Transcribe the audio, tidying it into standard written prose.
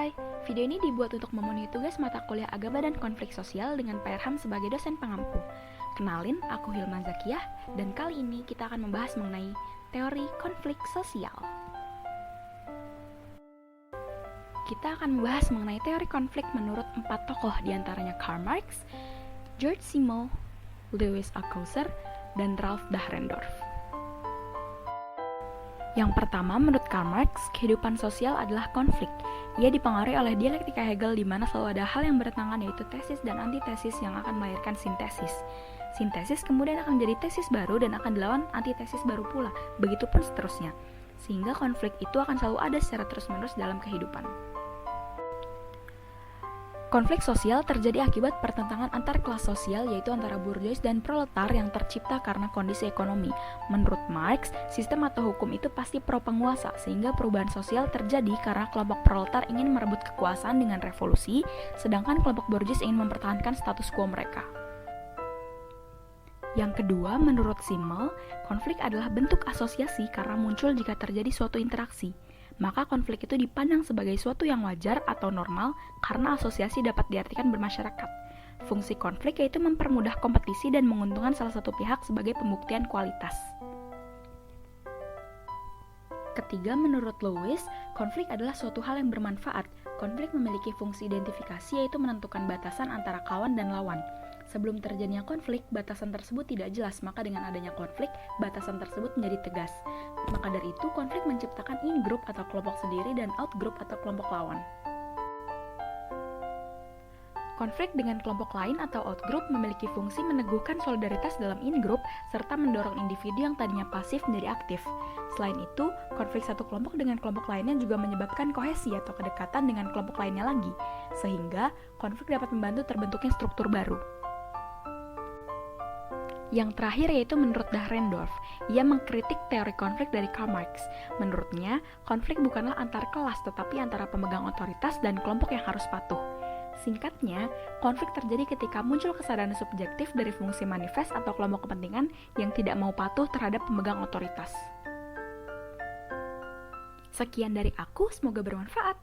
Hai, video ini dibuat untuk memenuhi tugas mata kuliah agama dan konflik sosial dengan Pak Erham sebagai dosen pengampu. Kenalin, aku Hilma Zakiyah, dan kali ini kita akan membahas mengenai teori konflik sosial. Kita akan membahas mengenai teori konflik menurut 4 tokoh, diantaranya Karl Marx, George Simmel, Louis Althusser, dan Ralph Dahrendorf. Yang pertama, menurut Karl Marx, kehidupan sosial adalah konflik. Ia dipengaruhi oleh dialektika Hegel di mana selalu ada hal yang bertentangan, yaitu tesis dan antitesis yang akan melahirkan sintesis. Sintesis kemudian akan menjadi tesis baru dan akan dilawan antitesis baru pula, begitupun seterusnya. Sehingga konflik itu akan selalu ada secara terus-menerus dalam kehidupan. Konflik sosial terjadi akibat pertentangan antar kelas sosial, yaitu antara bourgeois dan proletar yang tercipta karena kondisi ekonomi. Menurut Marx, sistem atau hukum itu pasti pro penguasa, sehingga perubahan sosial terjadi karena kelompok proletar ingin merebut kekuasaan dengan revolusi, sedangkan kelompok bourgeois ingin mempertahankan status quo mereka. Yang kedua, menurut Simmel, konflik adalah bentuk asosiasi karena muncul jika terjadi suatu interaksi. Maka konflik itu dipandang sebagai suatu yang wajar atau normal karena asosiasi dapat diartikan bermasyarakat. Fungsi konflik yaitu mempermudah kompetisi dan menguntungkan salah satu pihak sebagai pembuktian kualitas. Ketiga, menurut Louis, konflik adalah suatu hal yang bermanfaat. Konflik memiliki fungsi identifikasi yaitu menentukan batasan antara kawan dan lawan. Sebelum terjadinya konflik, batasan tersebut tidak jelas, maka dengan adanya konflik, batasan tersebut menjadi tegas. Maka dari itu, konflik menciptakan in-group atau kelompok sendiri dan out-group atau kelompok lawan. Konflik dengan kelompok lain atau out-group memiliki fungsi meneguhkan solidaritas dalam in-group serta mendorong individu yang tadinya pasif menjadi aktif. Selain itu, konflik satu kelompok dengan kelompok lainnya juga menyebabkan kohesi atau kedekatan dengan kelompok lainnya lagi, sehingga konflik dapat membantu terbentuknya struktur baru. Yang terakhir yaitu menurut Dahrendorf, ia mengkritik teori konflik dari Karl Marx. Menurutnya, konflik bukanlah antar kelas tetapi antara pemegang otoritas dan kelompok yang harus patuh. Singkatnya, konflik terjadi ketika muncul kesadaran subjektif dari fungsi manifest atau kelompok kepentingan yang tidak mau patuh terhadap pemegang otoritas. Sekian dari aku, semoga bermanfaat.